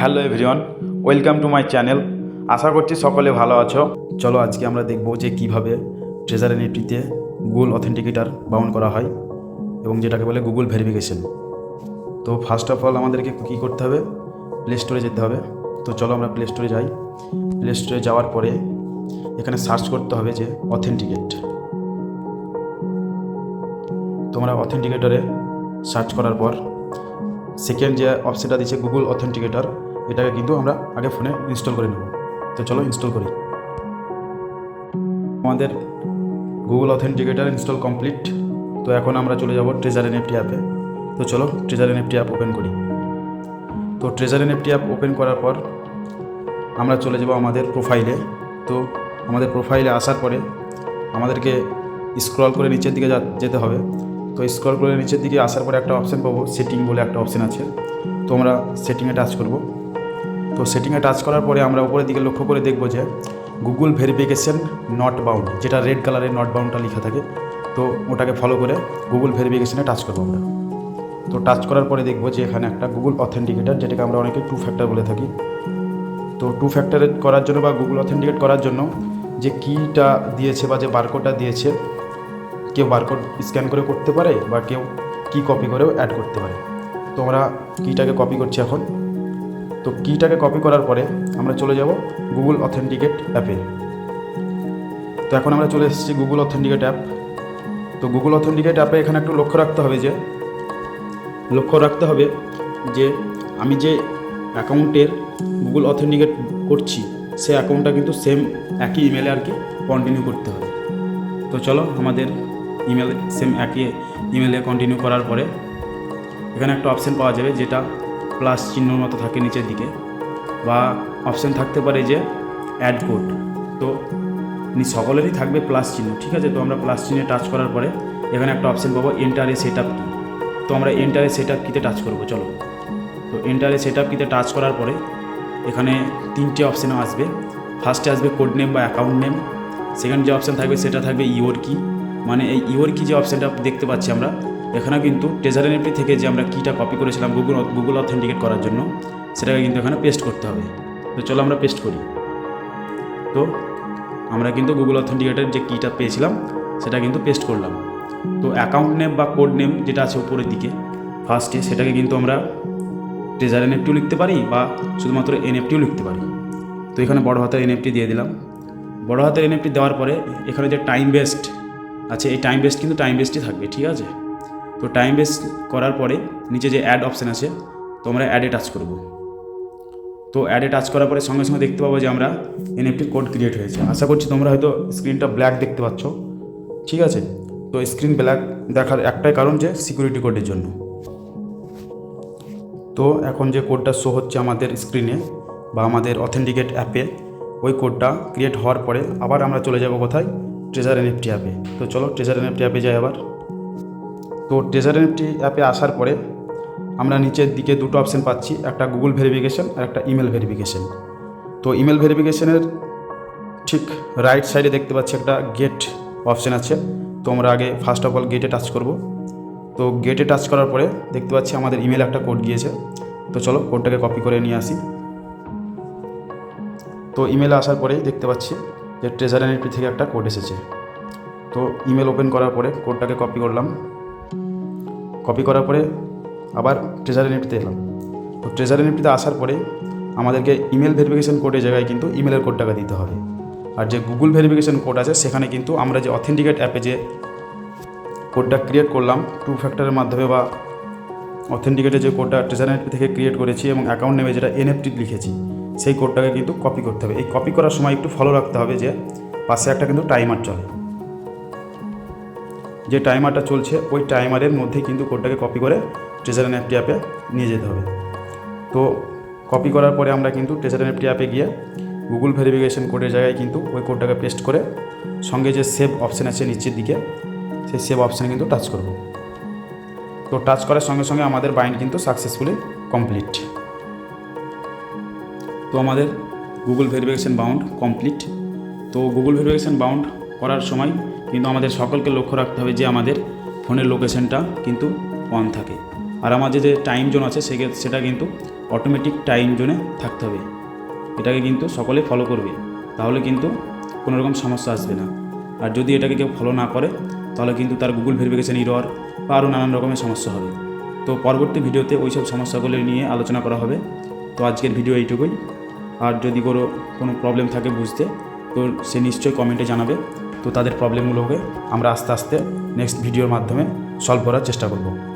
Hello everyone, welcome to my channel. আশা করছি সকলে ভালো আছো। চলো আজকে আমরা দেখব যে কিভাবে ট্রেজার এনএফটিতে গুগল অথেন্টিকেটার বাউন্ড করা হয় এবং যেটাকে বলে গুগল ভেরিফিকেশন। তো ফার্স্ট অফ অল আমাদেরকে কী করতে হবে, প্লে স্টোরে যেতে হবে। তো চলো আমরা প্লে স্টোরে যাই। প্লে স্টোরে যাওয়ার পরে এখানে সার্চ করতে হবে যে অথেন্টিকেট। তোমরা অথেন্টিকেটরে সার্চ করার পর সেকেন্ড যে অপশনটা দিচ্ছে গুগল অথেন্টিকেটার, এটাকে কিন্তু আমরা আগে ফোনে ইনস্টল করে নেব। তো চলো ইনস্টল করি। আমাদের গুগল অথেন্টিকেটার ইনস্টল কমপ্লিট। তো এখন আমরা চলে যাব ট্রেজার এনএফটি অ্যাপে। তো চলো ট্রেজার এনএফটি অ্যাপ ওপেন করি। তো ট্রেজার এনএফটি অ্যাপ ওপেন করার পর আমরা চলে যাব আমাদের প্রোফাইলে। তো আমাদের প্রোফাইলে আসার পরে আমাদেরকে স্ক্রল করে নিচের দিকে যেতে হবে। তো স্ক্রল করে নিচের দিকে আসার পরে একটা অপশান পাবো, সেটিং বলে একটা অপশান আছে। তো আমরা সেটিংয়ে টাচ করব। তো সেটিংয়ে টাচ করার পরে আমরা উপরের দিকে লক্ষ্য করে দেখব যে গুগল ভেরিফিকেশন নট বাউন্ড, যেটা রেড কালারের নট বাউন্ডটা লেখা থাকে। তো ওটাকে ফলো করে গুগল ভেরিফিকেশনে টাচ করবো আমরা। তো টাচ করার পরে দেখব যে এখানে একটা গুগল অথেন্টিকেটার, যেটাকে আমরা অনেকে 2 ফ্যাক্টর বলে থাকি। তো 2 ফ্যাক্টর করার জন্য বা গুগল অথেন্টিকেট করার জন্য যে কিটা দিয়েছে বা যে বারকোডটা দিয়েছে, কেউ বারকোড স্ক্যান করে করতে পারে বা কেউ কি কপি করেও অ্যাড করতে পারে। তো আমরা কিটাকে কপি করছি এখন। তো কিটাকে কপি করার পরে আমরা চলে যাব গুগল অথেন্টিকেট অ্যাপে। তো এখন আমরা চলে এসেছি গুগল অথেন্টিকেট অ্যাপ। তো গুগল অথেন্টিকেট অ্যাপে এখানে একটু লক্ষ্য রাখতে হবে যে আমি যে অ্যাকাউন্টের গুগল অথেন্টিকেট করছি সেই অ্যাকাউন্টটা কিন্তু সেম একই ইমেলে আর কি কন্টিনিউ করতে হবে। তো চলো আমাদের ইমেল সেম একই ইমেলে কন্টিনিউ করার পরে এখানে একটা অপশান পাওয়া যাবে যেটা প্লাস চিহ্নর মতো থাকে নিচের দিকে, বা অপশান থাকতে পারে যে অ্যাড কোড। তো সকলেরই থাকবে প্লাস চিহ্ন, ঠিক আছে। তো আমরা প্লাস চিহ্নে টাচ করার পরে এখানে একটা অপশান পাবো এন্টার এ সেট আপ কি। তো আমরা এন্টার এ সেট আপ কিতে টাচ করবো। চলো, তো এন্টার এ সেট আপ কিতে টাচ করার পরে এখানে 3টে অপশানও আসবে। ফার্স্টে আসবে কোড নেম বা অ্যাকাউন্ট নেম। সেকেন্ড যে অপশান থাকবে সেটা থাকবে ইওর কি, মানে এই ইওর কি যে অপশানটা দেখতে পাচ্ছি আমরা, এখানে কিন্তু ট্রেজার এনএফটি থেকে যে আমরা কিটা কপি করেছিলাম গুগল অথেন্টিকেট করার জন্য, সেটাকে কিন্তু এখানে পেস্ট করতে হবে। তো চলো আমরা পেস্ট করি। তো আমরা কিন্তু গুগল অথেন্টিকেটের যে কিটা পেয়েছিলাম সেটা কিন্তু পেস্ট করলাম। তো অ্যাকাউন্ট নেম বা কোড নেম যেটা আছে উপরের দিকে ফার্স্টে, সেটাকে কিন্তু আমরা ট্রেজার এনএফটিও লিখতে পারি বা শুধুমাত্র এনএফটিও লিখতে পারি। তো এখানে বড় হাতের এনএফটি দিয়ে দিলাম। বড় হাতের এনএফটি দেওয়ার পরে এখানে যে টাইম বেস্ট আছে, এই টাইম বেস্ট কিন্তু টাইম বেস্টই থাকবে, ঠিক আছে। তো টাইম বেস্ট করার পরে নিচে যে অ্যাড অপশান আছে, তো আমরা অ্যাডে টাচ করব। তো অ্যাডে টাচ করার পরে সঙ্গে সঙ্গে দেখতে পাবো যে আমরা এনএফটির কোড ক্রিয়েট হয়েছে। আশা করছি তোমরা হয়তো স্ক্রিনটা ব্ল্যাক দেখতে পাচ্ছ, ঠিক আছে। তো স্ক্রিন ব্ল্যাক দেখার একটাই কারণ যে সিকিউরিটি কোডের জন্য। তো এখন যে কোডটা শো হচ্ছে আমাদের স্ক্রিনে বা আমাদের অথেন্টিকেট অ্যাপে, ওই কোডটা ক্রিয়েট হওয়ার পরে আবার আমরা চলে যাব কোথায়, ট্রেজার এনএফটি অ্যাপে। তো চলো ট্রেজার এনএফটি অ্যাপে যাই আবার। তো ট্রেজার এনএফটি অ্যাপে আসার পরে আমরা নিচের দিকে 2টো অপশান পাচ্ছি, একটা গুগল ভেরিফিকেশন আর একটা ইমেল ভেরিফিকেশন। তো ইমেল ভেরিফিকেশনের ঠিক রাইট সাইডে দেখতে পাচ্ছি একটা গেট অপশান আছে। তো আমরা আগে ফার্স্ট অফ অল গেটে টাচ করব। তো গেটে টাচ করার পরে দেখতে পাচ্ছি আমাদের ইমেলে একটা কোড গিয়েছে। তো চলো কোডটাকে কপি করে নিয়ে আসি। তো ইমেলে আসার পরেই দেখতে পাচ্ছি যে ট্রেজার এনএফটি থেকে একটা কোড এসেছে। তো ইমেল ওপেন করার পরে কোডটাকে কপি করলাম। কপি করার পরে আবার ট্রেজার এনএফটিতে এলাম। তো ট্রেজার এনএফটিতে আসার পরে আমাদেরকে ইমেল ভেরিফিকেশন কোডের জায়গায় কিন্তু ইমেলের কোডটাকে দিতে হবে। আর যে গুগল ভেরিফিকেশন কোড আছে সেখানে কিন্তু আমরা যে অথেন্টিকেট অ্যাপে যে কোডটা ক্রিয়েট করলাম 2 ফ্যাক্টরের মাধ্যমে, বা অথেন্টিকেটের যে কোডটা ট্রেজার এনএফটি থেকে ক্রিয়েট করেছি এবং অ্যাকাউন্ট নেমে যেটা এনএফটি লিখেছি, সেই কোডটাকে কিন্তু কপি করতে হবে। এই কপি করার সময় একটু ফলো রাখতে হবে যে পাশে একটা কিন্তু টাইমার চলে। যে টাইমারটা চলছে ওই টাইমারের মধ্যেই কিন্তু কোডটাকে কপি করে ট্রেজার এনএফটি অ্যাপে নিয়ে যেতে হবে। তো কপি করার পরে আমরা কিন্তু ট্রেজার এনএফটি অ্যাপে গিয়ে গুগল ভেরিফিকেশন কোডের জায়গায় কিন্তু ওই কোডটাকে পেস্ট করে সঙ্গে যে সেভ অপশান আছে নিচের দিকে, সেই সেভ অপশানে কিন্তু টাচ করব। তো টাচ করার সঙ্গে সঙ্গে আমাদের বাইন্ড কিন্তু সাকসেসফুলি কমপ্লিট। তো আমাদের গুগল ভেরিফিকেশন বাউন্ড কমপ্লিট। তো গুগল ভেরিফিকেশন বাউন্ড করার সময় কিন্তু আমাদের সকলকে লক্ষ্য রাখতে হবে যে আমাদের ফোনের লোকেশনটা কিন্তু অন থাকে, আর আমাদের যে টাইম জোন আছে সেটা কিন্তু অটোমেটিক টাইম জোনে থাকতে হবে। এটাকে কিন্তু সকলে ফলো করবে, তাহলে কিন্তু কোনো রকম সমস্যা আসবে না। আর যদি এটাকে কেউ ফলো না করে তাহলে কিন্তু তার গুগল ভেরিফিকেশান এরর বা আরও নানান রকমের সমস্যা হবে। তো পরবর্তী ভিডিওতে ওই সব সমস্যাগুলো নিয়ে আলোচনা করা হবে। তো আজকের ভিডিও এইটুকুই। আর যদি কোনো প্রবলেম থাকে বুঝতে, তো সে নিশ্চয়ই কমেন্টে জানাবে। তো তাদের প্রবলেমগুলোকে আমরা আস্তে আস্তে নেক্সট ভিডিওর মাধ্যমে সলভ করার চেষ্টা করব।